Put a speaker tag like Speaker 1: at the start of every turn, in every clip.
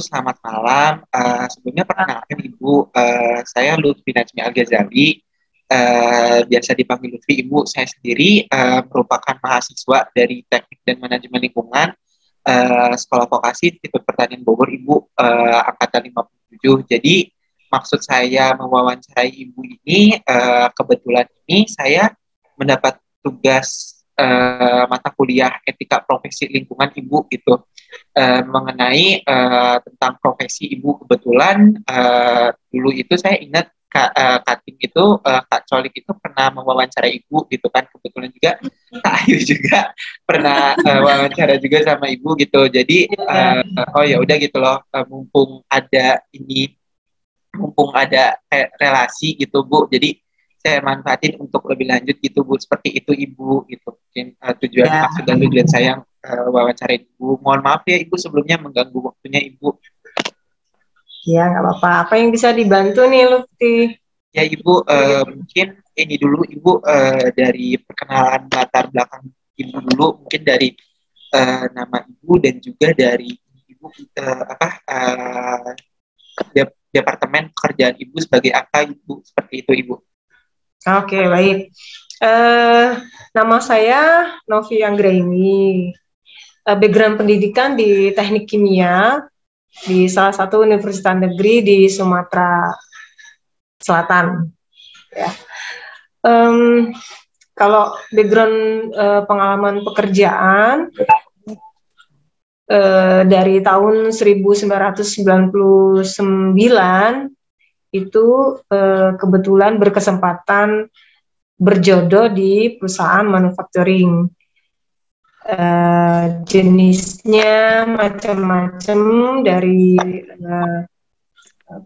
Speaker 1: selamat malam. Sebelumnya perkenalkan Ibu, saya Lutfi Najmi Al-Ghazali, biasa dipanggil Lutfi. Ibu, saya sendiri merupakan mahasiswa dari Teknik dan Manajemen Lingkungan, Sekolah Vokasi Institut Pertanian Bogor, Ibu, angkatan 57. Jadi, maksud saya mewawancarai Ibu ini, kebetulan ini saya mendapat tugas mata kuliah etika profesi lingkungan Ibu gitu, mengenai tentang profesi Ibu. Kebetulan dulu itu saya ingat Kating itu, Kak Colik itu pernah mewawancara Ibu gitu kan, kebetulan juga Kak Ayu juga pernah wawancara juga sama Ibu gitu. Jadi oh ya udah gitu loh, mumpung ada relasi gitu Bu, jadi saya manfaatin untuk lebih lanjut gitu Bu, seperti itu Ibu gitu. Mungkin tujuan maksud dan tujuan saya wawancara Ibu. Mohon maaf ya Ibu sebelumnya mengganggu waktunya Ibu.
Speaker 2: Ya nggak apa-apa. Apa yang bisa dibantu nih Lutfi?
Speaker 1: Ya Ibu, mungkin ini dulu Ibu, dari perkenalan latar belakang Ibu dulu, mungkin dari nama Ibu dan juga dari Ibu departemen pekerjaan Ibu sebagai apa Ibu, seperti itu Ibu.
Speaker 2: Oke, baik. Nama saya Novi Anggraini. Background pendidikan di Teknik Kimia di salah satu universitas negeri di Sumatera Selatan. Ya. Kalau background pengalaman pekerjaan dari tahun 1999 itu kebetulan berkesempatan berjodoh di perusahaan manufacturing. Jenisnya macam-macam, dari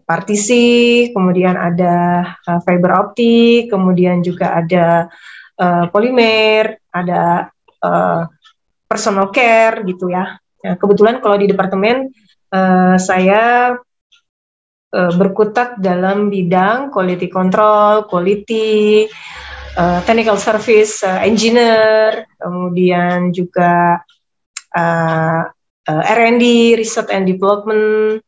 Speaker 2: partisi, kemudian ada fiber optik, kemudian juga ada polimer, ada personal care gitu ya. Nah, kebetulan kalau di departemen saya berkutat dalam bidang quality control, quality, technical service, engineer, kemudian juga R&D, research and development,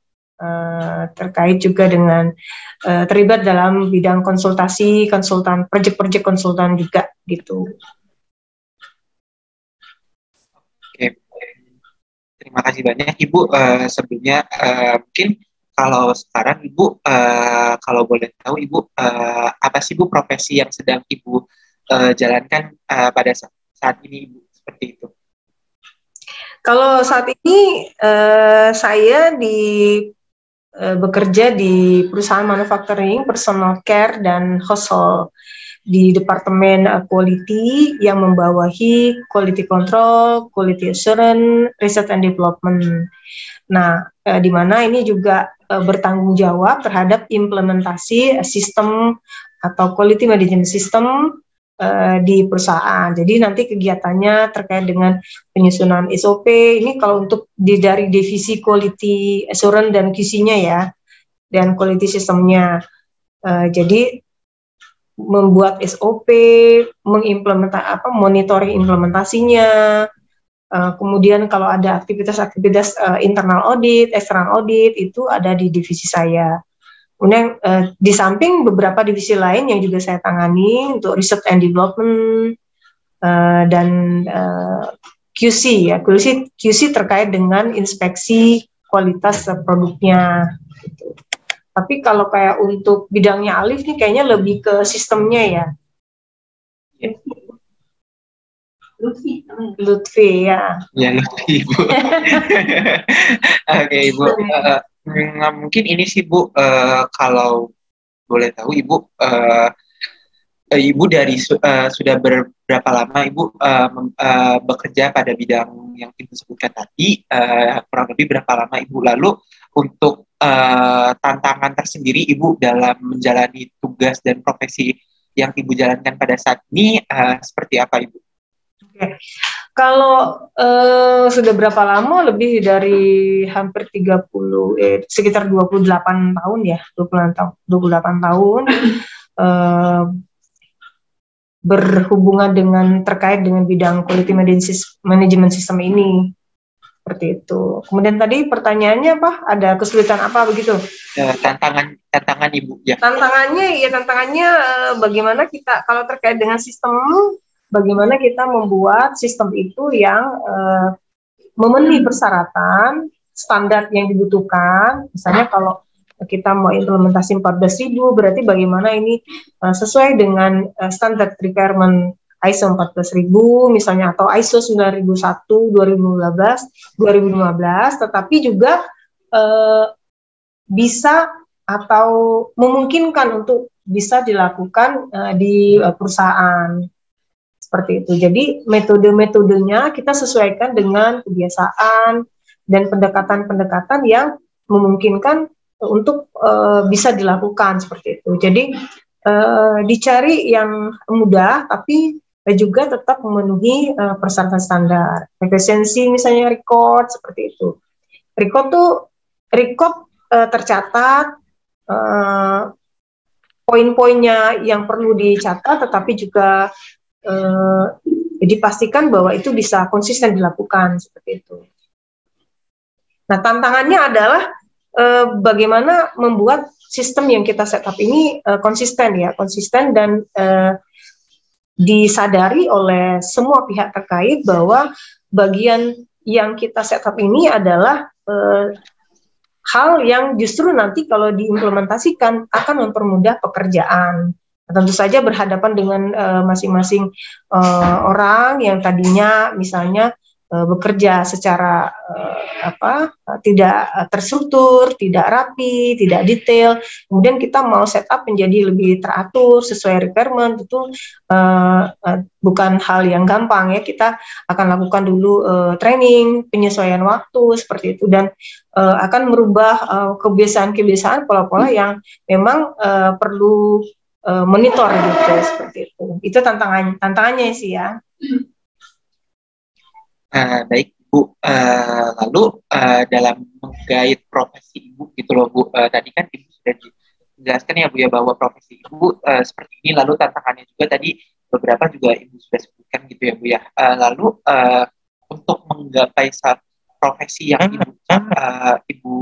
Speaker 2: terkait juga dengan terlibat dalam bidang konsultasi, konsultan, project-project konsultan juga gitu.
Speaker 1: Oke, terima kasih banyak Ibu. Sebelumnya mungkin kalau sekarang Ibu, kalau boleh tahu Ibu, apa sih Bu profesi yang sedang Ibu jalankan pada saat ini Ibu, seperti itu?
Speaker 2: Kalau saat ini saya bekerja di perusahaan manufacturing, personal care, dan household di departemen quality yang membawahi quality control, quality assurance, research and development. Nah, di mana ini juga bertanggung jawab terhadap implementasi sistem atau quality management system di perusahaan. Jadi nanti kegiatannya terkait dengan penyusunan SOP. Ini kalau untuk dari divisi quality assurance dan QC-nya ya, dan quality sistemnya. Jadi membuat SOP, monitoring implementasinya. Kemudian kalau ada aktivitas-aktivitas internal audit, external audit, itu ada di divisi saya. Kemudian di samping beberapa divisi lain yang juga saya tangani untuk research and development dan QC ya, QC terkait dengan inspeksi kualitas produknya. Gitu. Tapi kalau kayak untuk bidangnya Alif nih kayaknya lebih ke sistemnya ya. Lutfi ya.
Speaker 1: Ya Lutfi Ibu. Oke Ibu. Mungkin ini sih Bu, kalau boleh tahu Ibu, Ibu dari sudah berapa lama Ibu bekerja pada bidang yang Ibu sebutkan tadi, kurang lebih berapa lama Ibu, lalu untuk tantangan tersendiri Ibu dalam menjalani tugas dan profesi yang Ibu jalankan pada saat ini seperti apa Ibu?
Speaker 2: Oke. Kalau sudah berapa lama, lebih dari hampir sekitar 28 tahun ya, 28 tahun berhubungan dengan terkait dengan bidang quality management system ini. Seperti itu. Kemudian tadi pertanyaannya apa? Ada kesulitan apa begitu?
Speaker 1: Tantangan Ibu ya.
Speaker 2: Tantangannya bagaimana kita kalau terkait dengan sistem, bagaimana kita membuat sistem itu yang memenuhi persyaratan standar yang dibutuhkan. Misalnya kalau kita mau implementasi 14.000, berarti bagaimana ini sesuai dengan standar requirement ISO 14.000 misalnya, atau ISO 9001 2015, tetapi juga bisa atau memungkinkan untuk bisa dilakukan di perusahaan. Seperti itu. Jadi metode-metodenya kita sesuaikan dengan kebiasaan dan pendekatan-pendekatan yang memungkinkan untuk bisa dilakukan seperti itu. Jadi dicari yang mudah tapi juga tetap memenuhi persyaratan standar. Efisiensi misalnya record seperti itu. Record tercatat poin-poinnya yang perlu dicatat, tetapi juga dipastikan bahwa itu bisa konsisten dilakukan seperti itu. Nah, tantangannya adalah bagaimana membuat sistem yang kita setup ini konsisten dan disadari oleh semua pihak terkait bahwa bagian yang kita setup ini adalah hal yang justru nanti kalau diimplementasikan akan mempermudah pekerjaan. Tentu saja berhadapan dengan masing-masing orang yang tadinya misalnya bekerja secara tidak terstruktur, tidak rapi, tidak detail. Kemudian kita mau setup menjadi lebih teratur sesuai requirement, itu bukan hal yang gampang ya. Kita akan lakukan dulu training, penyesuaian waktu seperti itu, dan akan merubah kebiasaan-kebiasaan, pola-pola yang memang perlu monitor gitu, seperti itu. Itu tantangannya sih ya.
Speaker 1: Baik Bu, lalu dalam menggait profesi Ibu gitu loh Bu, tadi kan Ibu sudah dijelaskan ya Bu ya bahwa profesi Ibu seperti ini, lalu tantangannya juga tadi beberapa juga Ibu sudah sebutkan gitu ya Bu ya. Lalu untuk menggapai profesi yang Ibu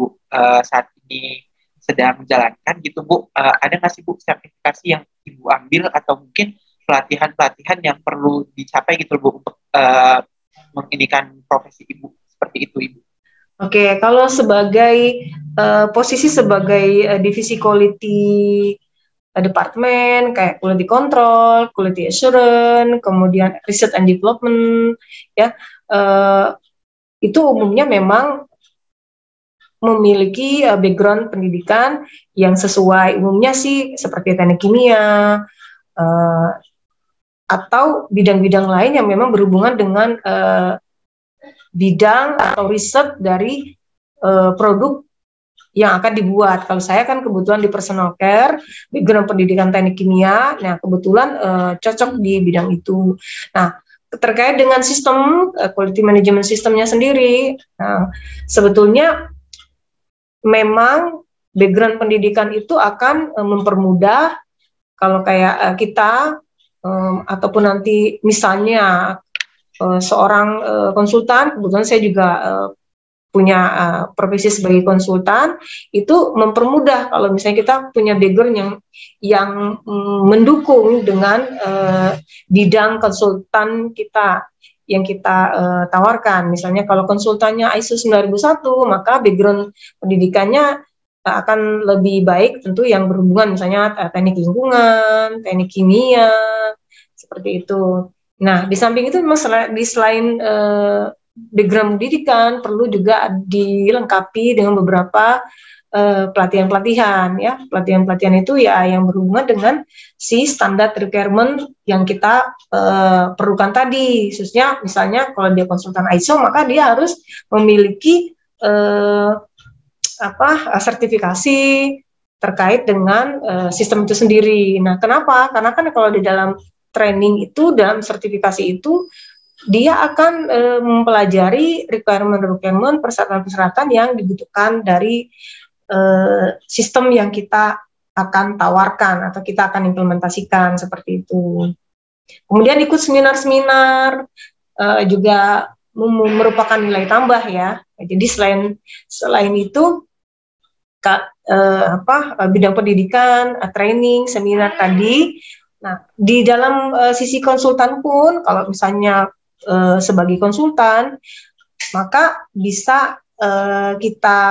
Speaker 1: saat ini sedang menjalankan gitu Bu, ada nggak sih Bu sertifikasi yang Ibu ambil atau mungkin pelatihan-pelatihan yang perlu dicapai gitu Bu untuk mengindikan profesi Ibu seperti itu Ibu?
Speaker 2: Oke, kalau sebagai posisi sebagai divisi quality department kayak quality control, quality assurance, kemudian research and development, ya itu umumnya memang memiliki background pendidikan yang sesuai. Umumnya sih seperti teknik kimia atau bidang-bidang lain yang memang berhubungan dengan bidang atau riset dari produk yang akan dibuat. Kalau saya kan kebetulan di personal care, background pendidikan teknik kimia, nah kebetulan cocok di bidang itu. Nah, terkait dengan sistem quality management sistemnya sendiri, nah, sebetulnya memang background pendidikan itu akan mempermudah kalau kayak kita ataupun nanti misalnya seorang konsultan, kebetulan saya juga punya profesi sebagai konsultan, itu mempermudah kalau misalnya kita punya background yang mendukung dengan bidang konsultan kita yang kita tawarkan. Misalnya kalau konsultannya ISO 9001, maka background pendidikannya akan lebih baik tentu yang berhubungan misalnya teknik lingkungan, teknik kimia, seperti itu. Nah, di samping itu memang selain background pendidikan perlu juga dilengkapi dengan beberapa pelatihan-pelatihan ya. Pelatihan-pelatihan itu ya yang berhubungan dengan si standar requirement yang kita perlukan tadi. Khususnya misalnya kalau dia konsultan ISO, maka dia harus memiliki sertifikasi terkait dengan sistem itu sendiri. Nah, kenapa? Karena kan kalau di dalam training itu, dalam sertifikasi itu, dia akan mempelajari requirement, persyaratan-persyaratan yang dibutuhkan dari sistem yang kita akan tawarkan atau kita akan implementasikan seperti itu. Kemudian ikut seminar-seminar, juga merupakan nilai tambah ya. Jadi selain itu bidang pendidikan, training, seminar tadi. Nah, di dalam sisi konsultan pun, kalau misalnya sebagai konsultan, maka bisa kita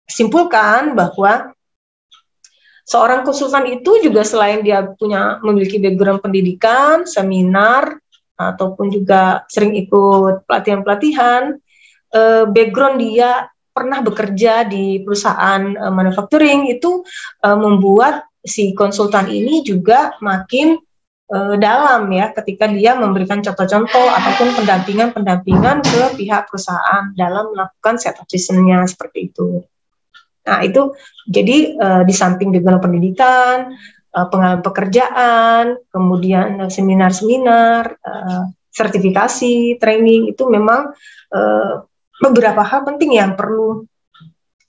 Speaker 2: simpulkan bahwa seorang konsultan itu juga selain dia memiliki background pendidikan, seminar, ataupun juga sering ikut pelatihan-pelatihan, background dia pernah bekerja di perusahaan manufacturing itu membuat si konsultan ini juga makin dalam ya ketika dia memberikan contoh-contoh ataupun pendampingan ke pihak perusahaan dalam melakukan setup sistemnya seperti itu. Nah itu jadi di samping background pendidikan, pengalaman pekerjaan, kemudian seminar-seminar, sertifikasi, training itu memang beberapa hal penting yang perlu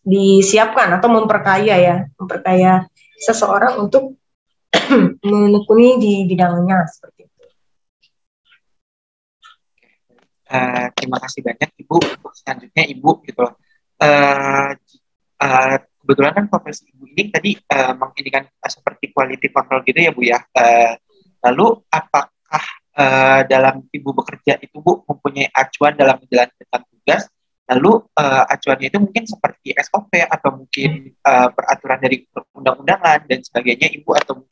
Speaker 2: disiapkan atau memperkaya seseorang untuk menekuni di bidangnya seperti itu.
Speaker 1: Terima kasih banyak Ibu. Selanjutnya Ibu gitu loh. Kebetulan kan profesi Ibu ini tadi menginginkan seperti quality control gitu ya Bu ya. Lalu apakah dalam Ibu bekerja itu Bu mempunyai acuan dalam menjalankan tugas? Lalu acuannya itu mungkin seperti SOP atau mungkin peraturan dari undang-undangan dan sebagainya Ibu, atau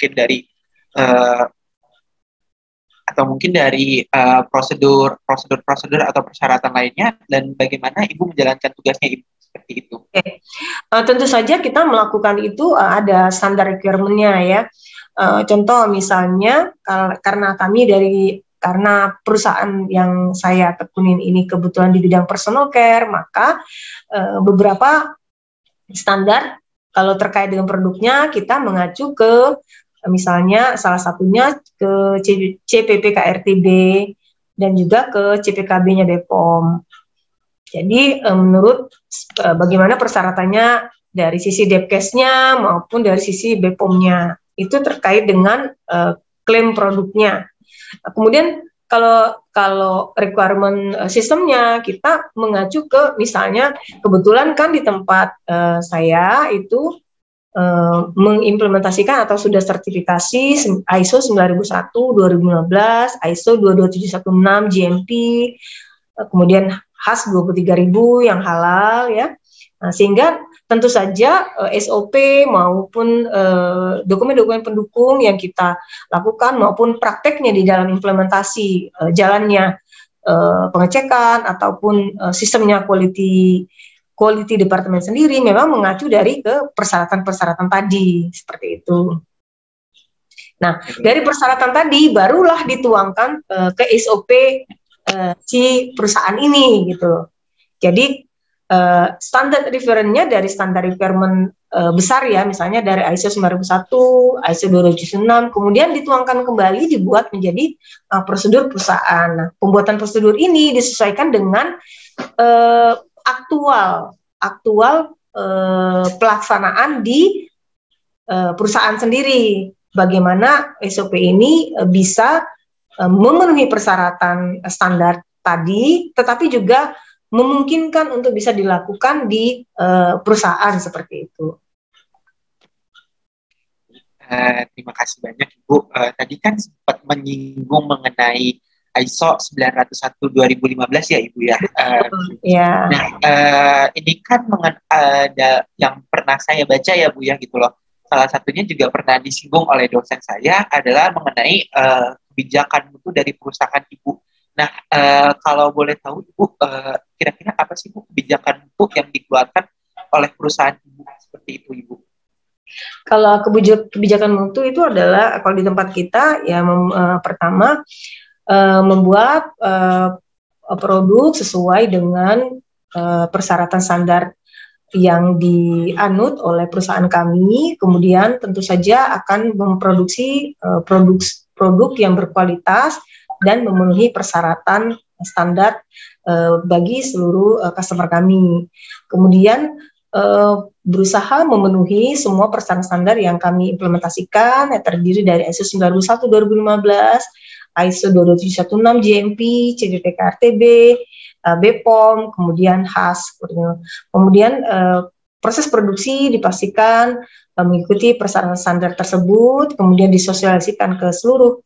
Speaker 1: mungkin dari prosedur atau persyaratan lainnya, dan bagaimana Ibu menjalankan tugasnya Ibu seperti itu?
Speaker 2: Oke. Tentu saja kita melakukan itu ada standar requirement-nya ya. Contoh misalnya karena perusahaan yang saya tekunin ini kebetulan di bidang personal care, maka beberapa standar kalau terkait dengan produknya kita mengacu ke misalnya salah satunya ke CPPKRTB dan juga ke CPKB-nya BPOM. Jadi menurut bagaimana persyaratannya dari sisi Depkes-nya maupun dari sisi BPOM-nya itu terkait dengan klaim produknya. Kemudian kalau requirement sistemnya kita mengacu ke misalnya kebetulan kan di tempat saya itu mengimplementasikan atau sudah sertifikasi ISO 9001, 2015, ISO 22716, GMP, kemudian HAS 23.000 yang halal ya. Nah, sehingga tentu saja SOP maupun dokumen-dokumen pendukung yang kita lakukan maupun prakteknya di dalam implementasi jalannya pengecekan ataupun sistemnya quality department sendiri memang mengacu dari ke persyaratan-persyaratan tadi seperti itu. Nah, dari persyaratan tadi barulah dituangkan ke SOP si perusahaan ini gitu. Jadi standar referennya dari standar requirement besar ya, misalnya dari ISO 9001, ISO 276, kemudian dituangkan kembali dibuat menjadi prosedur perusahaan. Nah, pembuatan prosedur ini disesuaikan dengan aktual pelaksanaan di perusahaan sendiri. Bagaimana SOP ini bisa memenuhi persyaratan standar tadi, tetapi juga memungkinkan untuk bisa dilakukan di perusahaan seperti itu.
Speaker 1: Terima kasih banyak Ibu. Tadi kan sempat menyinggung mengenai ISO 901/2015 ya Ibu ya. Nah, ini kan yang pernah saya baca ya Bu ya gitu loh. Salah satunya juga pernah disinggung oleh dosen saya adalah mengenai kebijakan mutu dari perusahaan Ibu. Nah, kalau boleh tahu Ibu, kira-kira apa sih Bu kebijakan mutu yang dikeluarkan oleh perusahaan Ibu seperti itu Ibu?
Speaker 2: Kalau kebijakan mutu itu adalah kalau di tempat kita ya pertama membuat produk sesuai dengan persyaratan standar yang dianut oleh perusahaan kami, kemudian tentu saja akan memproduksi produk yang berkualitas dan memenuhi persyaratan standar bagi seluruh customer kami. Kemudian berusaha memenuhi semua persyaratan standar yang kami implementasikan yang terdiri dari ISO 91/2015, ISO 22716, GMP, CDTK-RTB, BPOM, kemudian HAS. Kemudian proses produksi dipastikan mengikuti persyaratan standar tersebut, kemudian disosialisasikan ke seluruh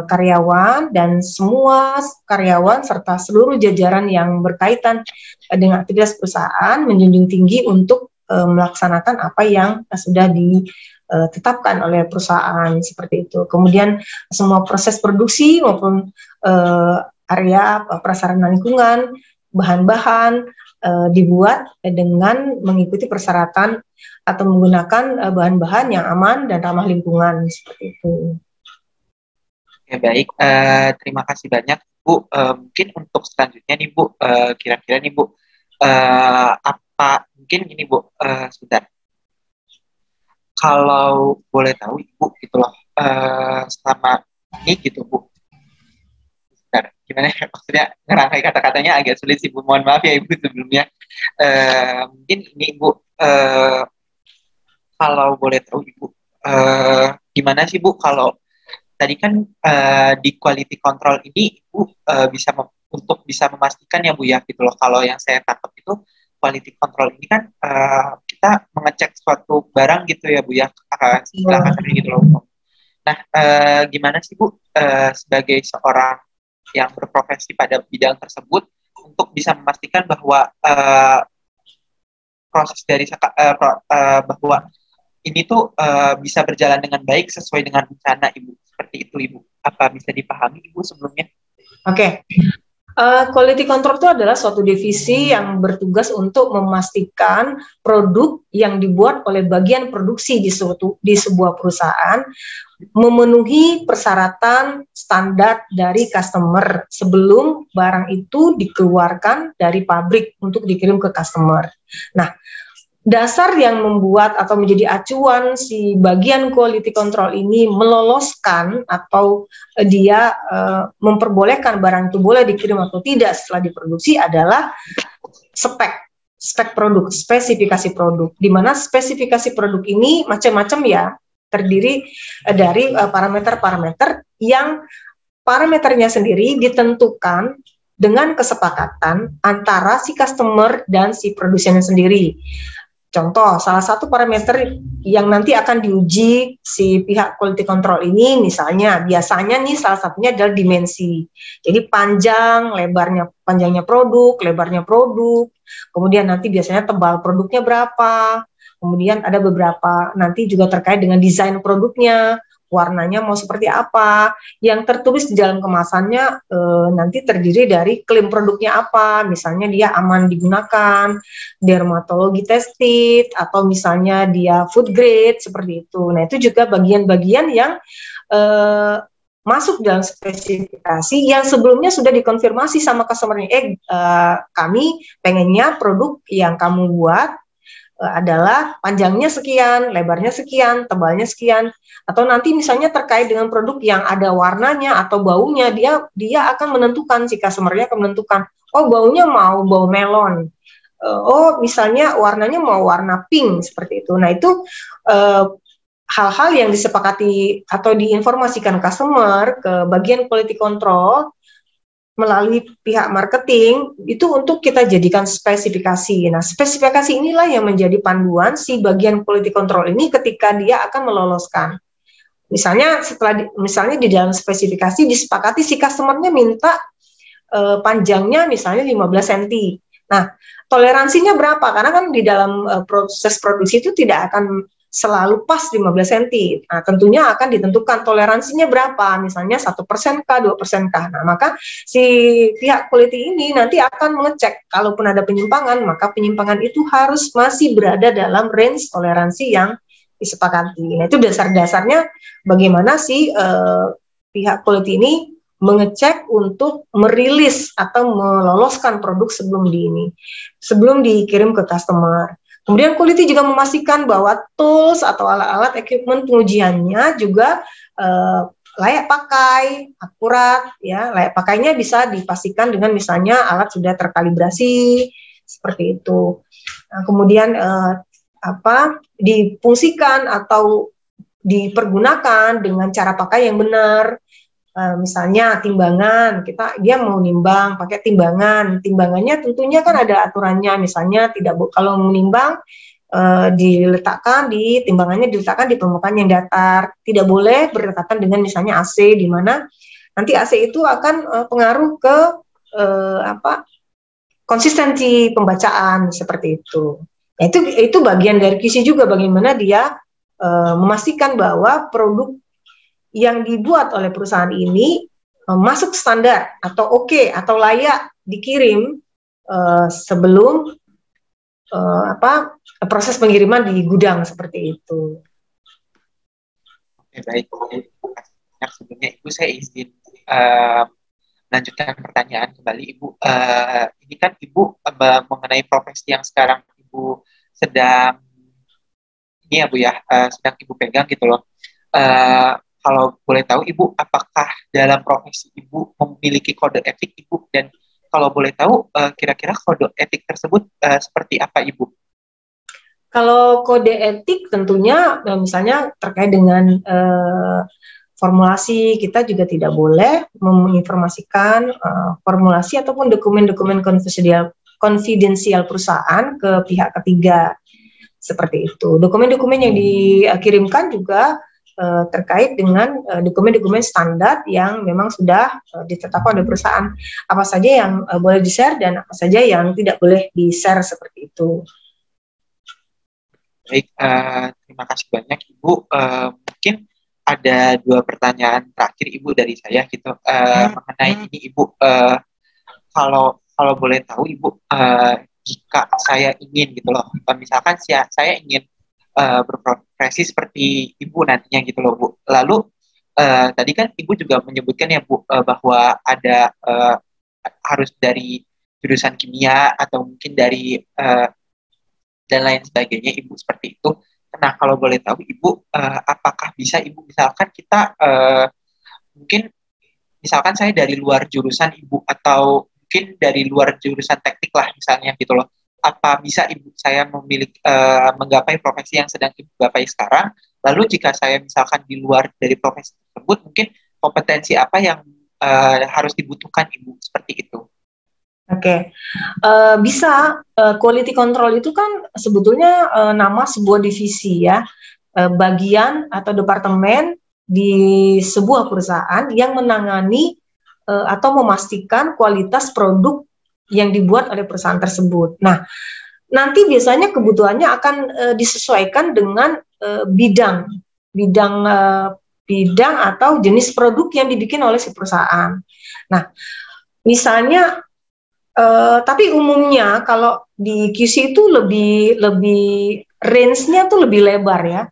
Speaker 2: karyawan dan semua karyawan serta seluruh jajaran yang berkaitan dengan aktivitas perusahaan menjunjung tinggi untuk melaksanakan apa yang sudah ditetapkan oleh perusahaan seperti itu. Kemudian semua proses produksi maupun area prasarana lingkungan, bahan-bahan dibuat dengan mengikuti persyaratan atau menggunakan bahan-bahan yang aman dan ramah lingkungan seperti itu.
Speaker 1: Ya, baik, terima kasih banyak Bu. Mungkin untuk selanjutnya nih Bu, kira-kira nih Bu, apa mungkin gini Bu, sebentar. Kalau boleh tahu Ibu gitu loh, selama ini gitu Bu. Sebentar, gimana ya, maksudnya ngerangkai kata-katanya agak sulit sih Bu. Mohon maaf ya Ibu sebelumnya. Mungkin ini Bu, kalau boleh tahu Ibu, gimana sih Bu kalau tadi kan di quality control ini Ibu untuk bisa memastikan ya Bu ya gitu loh. Kalau yang saya tangkap itu quality control ini kan kita mengecek suatu barang gitu ya Bu ya, sebelah kasarnya gitu loh. Nah, gimana sih Bu sebagai seorang yang berprofesi pada bidang tersebut untuk bisa memastikan bahwa proses dari bahwa ini tuh bisa berjalan dengan baik sesuai dengan rencana Ibu. Seperti itu Ibu. Apa bisa dipahami Ibu sebelumnya?
Speaker 2: Oke. Quality control itu adalah suatu divisi yang bertugas untuk memastikan produk yang dibuat oleh bagian produksi di sebuah perusahaan memenuhi persyaratan standar dari customer sebelum barang itu dikeluarkan dari pabrik untuk dikirim ke customer. Nah, dasar yang membuat atau menjadi acuan si bagian quality control ini meloloskan atau dia memperbolehkan barang itu boleh dikirim atau tidak setelah diproduksi adalah spek produk, spesifikasi produk, di mana spesifikasi produk ini macam-macam ya, terdiri dari parameter-parameter yang parameternya sendiri ditentukan dengan kesepakatan antara si customer dan si produsennya sendiri. Contoh, salah satu parameter yang nanti akan diuji si pihak quality control ini, misalnya, biasanya nih salah satunya adalah dimensi. Jadi panjangnya produk, lebarnya produk, kemudian nanti biasanya tebal produknya berapa, kemudian ada beberapa nanti juga terkait dengan desain produknya, warnanya mau seperti apa, yang tertulis di dalam kemasannya nanti terdiri dari klaim produknya apa, misalnya dia aman digunakan, dermatologi tested, atau misalnya dia food grade, seperti itu. Nah, itu juga bagian-bagian yang masuk dalam spesifikasi yang sebelumnya sudah dikonfirmasi sama customer-nya, kami pengennya produk yang kamu buat adalah panjangnya sekian, lebarnya sekian, tebalnya sekian, atau nanti misalnya terkait dengan produk yang ada warnanya atau baunya, dia akan menentukan, si customer-nya akan menentukan, oh baunya mau bau melon, oh misalnya warnanya mau warna pink, seperti itu. Nah, itu hal-hal yang disepakati atau diinformasikan customer ke bagian quality control melalui pihak marketing itu untuk kita jadikan spesifikasi. Nah, spesifikasi inilah yang menjadi panduan si bagian quality control ini ketika dia akan meloloskan. Misalnya misalnya di dalam spesifikasi disepakati si customer-nya minta panjangnya misalnya 15 cm. Nah, toleransinya berapa? Karena kan di dalam proses produksi itu tidak akan selalu pas 15 cm. Nah, tentunya akan ditentukan toleransinya berapa, misalnya 1% kah, 2% kah. Nah, maka si pihak quality ini nanti akan mengecek, kalaupun ada penyimpangan, maka penyimpangan itu harus masih berada dalam range toleransi yang disepakati. Nah, itu dasar-dasarnya bagaimana si pihak quality ini mengecek untuk merilis atau meloloskan produk sebelum dikirim ke customer. Kemudian quality juga memastikan bahwa tools atau alat-alat equipment pengujiannya juga layak pakai, akurat, ya. Layak pakainya bisa dipastikan dengan misalnya alat sudah terkalibrasi seperti itu. Nah, kemudian difungsikan atau dipergunakan dengan cara pakai yang benar. Misalnya timbangan, dia mau nimbang pakai timbangan. Timbangannya tentunya kan ada aturannya, misalnya kalau menimbang timbangannya diletakkan di permukaan yang datar, tidak boleh berdekatan dengan misalnya AC, di mana nanti AC itu akan pengaruh ke konsistensi pembacaan seperti itu. Nah, itu bagian dari QC juga, bagaimana dia memastikan bahwa produk yang dibuat oleh perusahaan ini masuk standar atau oke atau layak dikirim sebelum proses pengiriman di gudang seperti itu.
Speaker 1: Oke, baik. Sebelumnya Ibu saya izin melanjutkan pertanyaan kembali Ibu. Ini kan Ibu mengenai profesi yang sekarang Ibu sedang ini ya Bu ya, sedang Ibu pegang gitu loh. Kalau boleh tahu Ibu, apakah dalam profesi Ibu memiliki kode etik Ibu, dan kalau boleh tahu kira-kira kode etik tersebut seperti apa Ibu?
Speaker 2: Kalau kode etik tentunya misalnya terkait dengan formulasi, kita juga tidak boleh menginformasikan formulasi ataupun dokumen-dokumen konfidensial perusahaan ke pihak ketiga seperti itu. Dokumen-dokumen yang dikirimkan juga terkait dengan dokumen-dokumen standar yang memang sudah ditetapkan oleh perusahaan. Apa saja yang boleh di-share dan apa saja yang tidak boleh di-share seperti itu.
Speaker 1: Baik, terima kasih banyak Ibu. Mungkin ada 2 pertanyaan terakhir Ibu dari saya gitu mengenai ini Ibu. Kalau boleh tahu Ibu, jika saya ingin gitu loh, misalkan saya ingin berprofesi seperti Ibu nantinya gitu loh Bu. Lalu tadi kan Ibu juga menyebutkan ya Bu bahwa ada harus dari jurusan kimia atau mungkin dari dan lain sebagainya Ibu seperti itu. Nah kalau boleh tahu Ibu, apakah bisa Ibu misalkan kita mungkin misalkan saya dari luar jurusan Ibu atau mungkin dari luar jurusan teknik lah misalnya gitu loh. Apa bisa Ibu saya memiliki menggapai profesi yang sedang Ibu gapai sekarang? Lalu jika saya misalkan di luar dari profesi tersebut, mungkin kompetensi apa yang harus dibutuhkan Ibu seperti itu?
Speaker 2: Oke, bisa. Quality control itu kan sebetulnya nama sebuah divisi ya, bagian atau departemen di sebuah perusahaan yang menangani atau memastikan kualitas produk yang dibuat oleh perusahaan tersebut. Nah, nanti biasanya kebutuhannya akan disesuaikan dengan bidang atau jenis produk yang dibikin oleh si perusahaan. Nah, misalnya, tapi umumnya kalau di QC itu lebih range-nya tuh lebih lebar ya.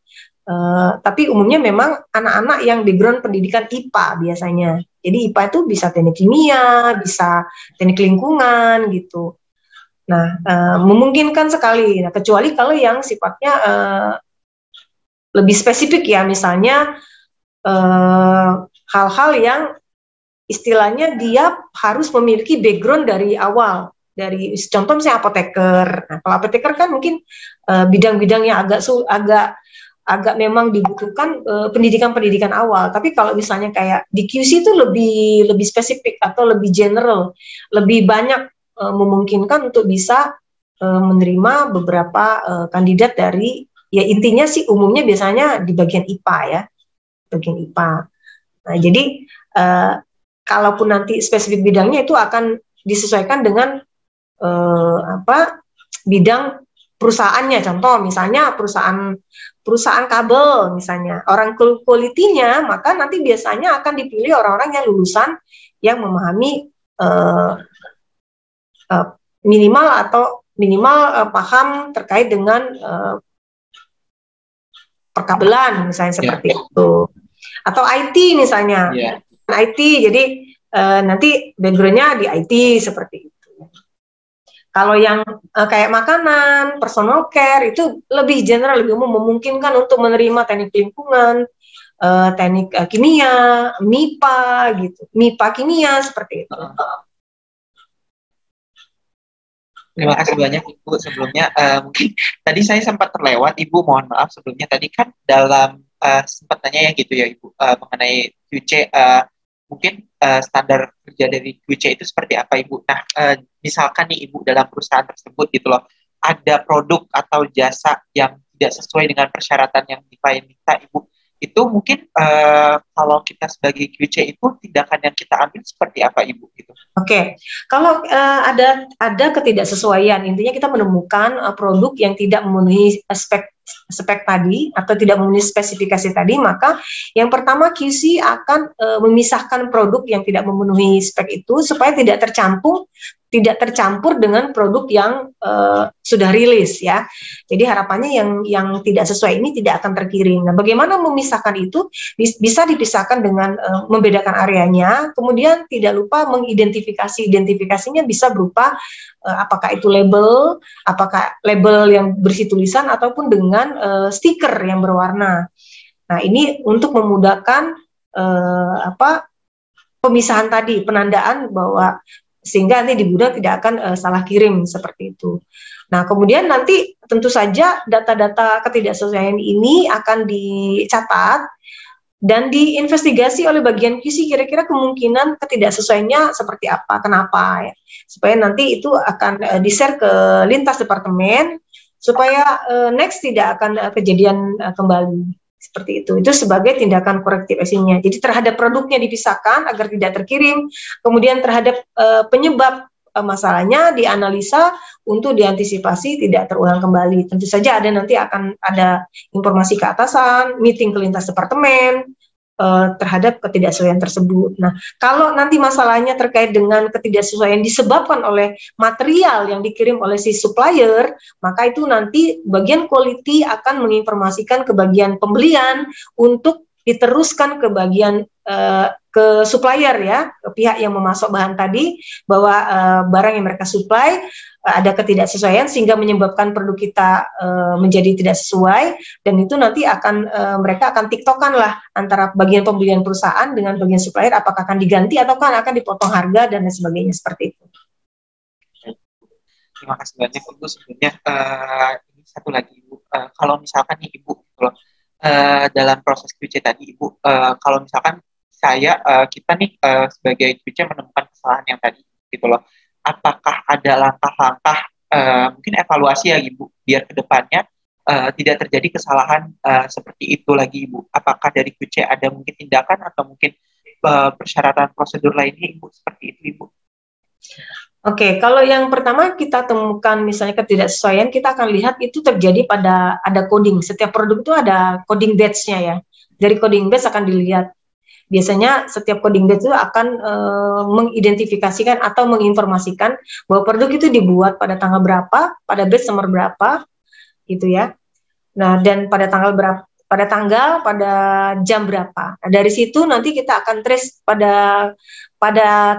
Speaker 2: Tapi umumnya memang anak-anak yang background pendidikan IPA biasanya. Jadi IPA itu bisa teknik kimia, bisa teknik lingkungan gitu. Nah, memungkinkan sekali. Nah, kecuali kalau yang sifatnya lebih spesifik ya, misalnya hal-hal yang istilahnya dia harus memiliki background dari awal. Dari contoh misalnya apoteker. Nah, kalau apoteker kan mungkin bidang-bidang yang agak memang dibutuhkan pendidikan awal. Tapi kalau misalnya kayak di QC itu lebih spesifik atau lebih general, lebih banyak memungkinkan untuk bisa menerima beberapa kandidat dari, ya intinya sih umumnya biasanya di bagian IPA ya, bagian IPA. Nah, jadi kalaupun nanti spesifik bidangnya itu akan disesuaikan dengan bidang perusahaannya. Contoh misalnya perusahaan kabel misalnya, orang quality-nya, maka nanti biasanya akan dipilih orang-orang yang lulusan yang memahami minimal paham terkait dengan perkabelan misalnya seperti itu, atau IT misalnya, IT, jadi nanti background-nya di IT seperti itu. Kalau yang kayak makanan, personal care itu lebih general, lebih umum, memungkinkan untuk menerima teknik lingkungan, teknik kimia, MIPA gitu, MIPA kimia seperti itu.
Speaker 1: Terima kasih banyak Ibu sebelumnya. Mungkin tadi saya sempat terlewat Ibu, mohon maaf sebelumnya. Tadi kan dalam sempat tanya ya gitu ya Ibu mengenai QC mungkin standar kerja dari QC itu seperti apa Ibu. Nah, misalkan nih Ibu dalam perusahaan tersebut gitu loh, ada produk atau jasa yang tidak sesuai dengan persyaratan yang klien minta Ibu, itu mungkin kalau kita sebagai QC itu tindakan yang kita ambil seperti apa Ibu gitu.
Speaker 2: Oke, kalau ada ketidaksesuaian, intinya kita menemukan produk yang tidak memenuhi spek tadi atau tidak memenuhi spesifikasi tadi, maka yang pertama QC akan memisahkan produk yang tidak memenuhi spek itu supaya tidak tercampur dengan produk yang sudah rilis ya. Jadi harapannya yang tidak sesuai ini tidak akan terkirim. Nah, bagaimana memisahkan itu? Bisa dipisahkan dengan membedakan areanya, kemudian tidak lupa identifikasinya bisa berupa apakah itu apakah label yang berisi tulisan ataupun dengan stiker yang berwarna. Nah, ini untuk memudahkan pemisahan tadi, penandaan bahwa sehingga nanti di gudang tidak akan salah kirim seperti itu. Nah, kemudian nanti tentu saja data-data ketidaksesuaian ini akan dicatat dan diinvestigasi oleh bagian QC kira-kira kemungkinan ketidaksesuaiannya seperti apa, kenapa ya. Supaya nanti itu akan di-share ke lintas departemen supaya next tidak akan kejadian kembali. Seperti itu sebagai tindakan corrective action-nya. Jadi terhadap produknya dipisahkan agar tidak terkirim, kemudian terhadap penyebab masalahnya dianalisa untuk diantisipasi tidak terulang kembali. Tentu saja nanti akan ada informasi ke atasan, meeting ke lintas departemen terhadap ketidaksesuaian tersebut. Nah, kalau nanti masalahnya terkait dengan ketidaksesuaian disebabkan oleh material yang dikirim oleh si supplier, maka itu nanti bagian quality akan menginformasikan ke bagian pembelian untuk diteruskan ke bagian ke supplier ya, ke pihak yang memasok bahan tadi, bahwa barang yang mereka supply ada ketidaksesuaian sehingga menyebabkan produk kita menjadi tidak sesuai, dan itu nanti mereka akan tiktokan lah antara bagian pembelian perusahaan dengan bagian supplier apakah akan diganti atau akan dipotong harga dan lain sebagainya seperti itu.
Speaker 1: Terima kasih banyak Ibu. Sebenarnya ini satu lagi Ibu, kalau misalkan nih Ibu dalam proses QC tadi Ibu, kalau misalkan kita nih sebagai QC menemukan kesalahan yang tadi gitu loh, apakah ada langkah-langkah mungkin evaluasi ya Ibu biar kedepannya tidak terjadi kesalahan seperti itu lagi Ibu? Apakah dari QC ada mungkin tindakan atau mungkin persyaratan prosedur lainnya Ibu seperti itu Ibu?
Speaker 2: Oke, kalau yang pertama kita temukan misalnya ketidaksesuaian, kita akan lihat itu terjadi pada ada coding. Setiap produk itu ada coding batch-nya ya. Dari coding batch akan dilihat. Biasanya setiap coding batch itu akan mengidentifikasikan atau menginformasikan bahwa produk itu dibuat pada tanggal berapa, pada batch nomor berapa, gitu ya. Nah, dan pada tanggal berapa, pada jam berapa. Nah, dari situ nanti kita akan trace pada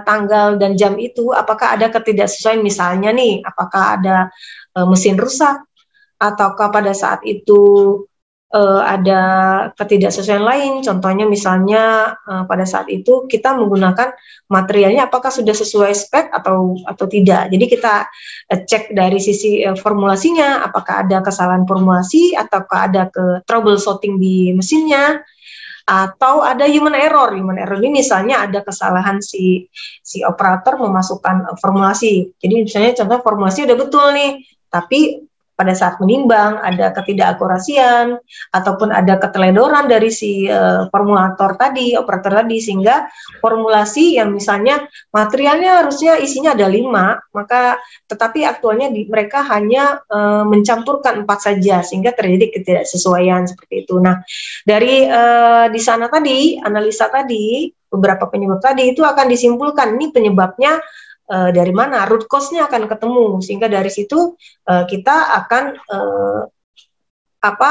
Speaker 2: tanggal dan jam itu apakah ada ketidaksesuaian, misalnya nih apakah ada mesin rusak ataukah pada saat itu ada ketidaksesuaian lain. Contohnya misalnya pada saat itu kita menggunakan materialnya apakah sudah sesuai spek atau tidak. Jadi kita cek dari sisi formulasinya apakah ada kesalahan formulasi ataukah ada troubleshooting di mesinnya atau ada human error. Human error ini misalnya ada kesalahan si operator memasukkan formulasi. Jadi misalnya contoh formulasi udah betul nih, tapi pada saat menimbang ada ketidakakurasian ataupun ada keteledoran dari si formulator tadi, operator tadi, sehingga formulasi yang misalnya materialnya harusnya isinya ada 5, maka tetapi aktualnya mereka hanya mencampurkan 4 saja sehingga terjadi ketidaksesuaian seperti itu. Nah, dari di sana tadi, analisa tadi, beberapa penyebab tadi itu akan disimpulkan ini penyebabnya dari mana, root cause-nya akan ketemu, sehingga dari situ kita akan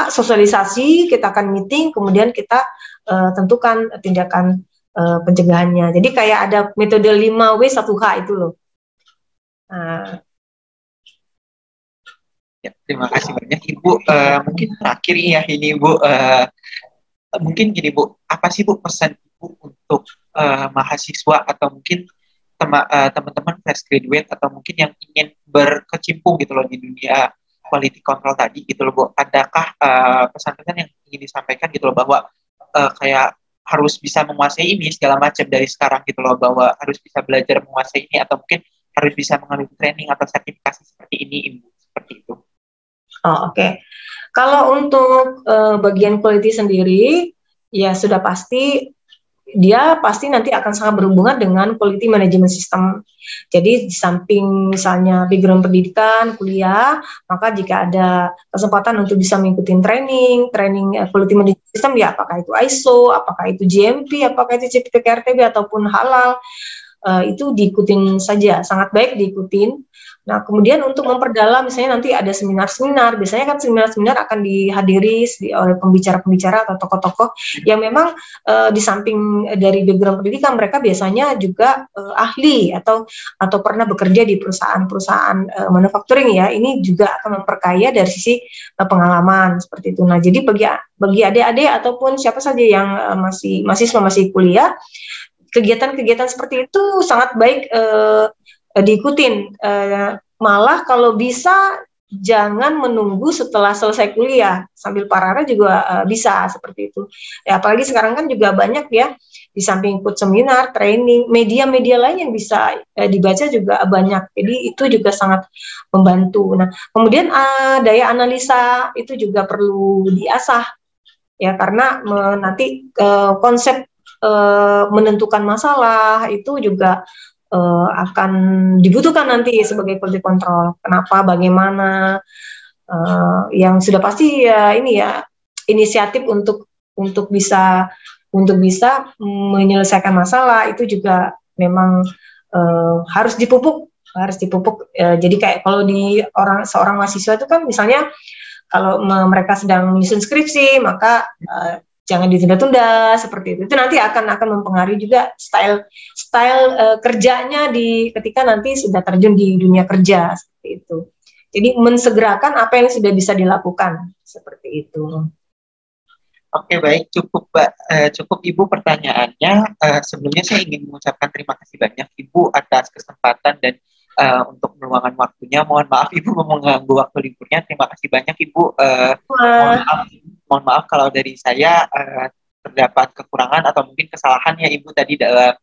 Speaker 2: sosialisasi, kita akan meeting, kemudian kita tentukan tindakan pencegahannya. Jadi kayak ada metode 5W 1H itu loh.
Speaker 1: Ya, terima kasih banyak Ibu. Mungkin terakhir ya ini Ibu, mungkin gini Bu, apa sih Bu pesan Ibu untuk mahasiswa atau mungkin teman-teman fresh graduate atau mungkin yang ingin berkecimpung gitu loh di dunia quality control tadi gitu loh Bu, adakah pesan-pesan yang ingin disampaikan gitu loh bahwa kayak harus bisa menguasai ini segala macam dari sekarang gitu loh, bahwa harus bisa belajar menguasai ini atau mungkin harus bisa mengalami training atau sertifikasi seperti ini Ibu, seperti itu.
Speaker 2: Oh, oke. Kalau untuk bagian quality sendiri, ya sudah pasti dia pasti nanti akan sangat berhubungan dengan quality management system. Jadi di samping misalnya background pendidikan, kuliah, maka jika ada kesempatan untuk bisa mengikuti training quality management system, ya apakah itu ISO, apakah itu GMP, apakah itu CPTK-RTB ataupun halal, itu diikutin saja, sangat baik diikutin. Nah, kemudian untuk memperdalam, misalnya nanti ada seminar-seminar, biasanya kan seminar-seminar akan dihadiri oleh pembicara-pembicara atau tokoh-tokoh yang memang di samping dari background pendidikan, mereka biasanya juga ahli atau pernah bekerja di perusahaan-perusahaan manufacturing ya. Ini juga akan memperkaya dari sisi pengalaman seperti itu. Nah, jadi bagi adik-adik ataupun siapa saja yang masih mahasiswa masih kuliah, kegiatan-kegiatan seperti itu sangat baik diikutin. Malah kalau bisa jangan menunggu setelah selesai kuliah, sambil paralel juga bisa seperti itu. Ya, apalagi sekarang kan juga banyak ya, di samping ikut seminar, training, media-media lain yang bisa dibaca juga banyak. Jadi itu juga sangat membantu. Nah, kemudian daya analisa itu juga perlu diasah ya, karena nanti konsep menentukan masalah itu juga akan dibutuhkan nanti sebagai quality control. Kenapa, bagaimana, yang sudah pasti ya ini ya inisiatif untuk bisa menyelesaikan masalah itu juga memang harus dipupuk. Jadi kayak kalau di seorang mahasiswa itu kan misalnya kalau mereka sedang menyusun skripsi, maka jangan ditunda-tunda seperti itu. Itu nanti akan mempengaruhi juga style kerjanya ketika nanti sudah terjun di dunia kerja seperti itu. Jadi mensegerakan apa yang sudah bisa dilakukan seperti itu.
Speaker 1: Oke, baik, cukup cukup Ibu pertanyaannya. Sebelumnya saya ingin mengucapkan terima kasih banyak Ibu atas kesempatan dan untuk meluangkan waktunya. Mohon maaf Ibu mengganggu waktu liburnya. Terima kasih banyak Ibu. Mohon maaf kalau dari saya terdapat kekurangan atau mungkin kesalahan ya Ibu tadi dalam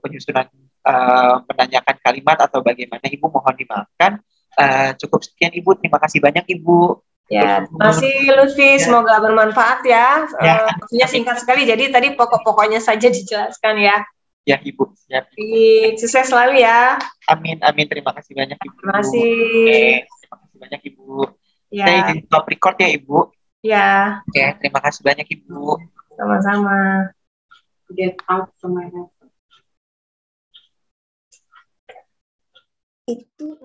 Speaker 1: penyusunan menanyakan kalimat atau bagaimana Ibu, mohon dimaafkan. Cukup sekian Ibu. Terima kasih banyak Ibu.
Speaker 2: Ya, terima kasih Lutfi, semoga bermanfaat ya. Maksudnya singkat sekali, jadi tadi pokok-pokoknya saja dijelaskan ya.
Speaker 1: Ya Ibu, siap.
Speaker 2: Sukses selalu ya.
Speaker 1: Amin, amin. Terima kasih banyak Ibu.
Speaker 2: Terima kasih.
Speaker 1: Terima kasih banyak Ibu.
Speaker 2: Ya.
Speaker 1: Saya izin stop record ya Ibu.
Speaker 2: Ya.
Speaker 1: Oke, terima kasih banyak Ibu.
Speaker 2: Sama-sama.
Speaker 3: Get out from my house.
Speaker 2: Itu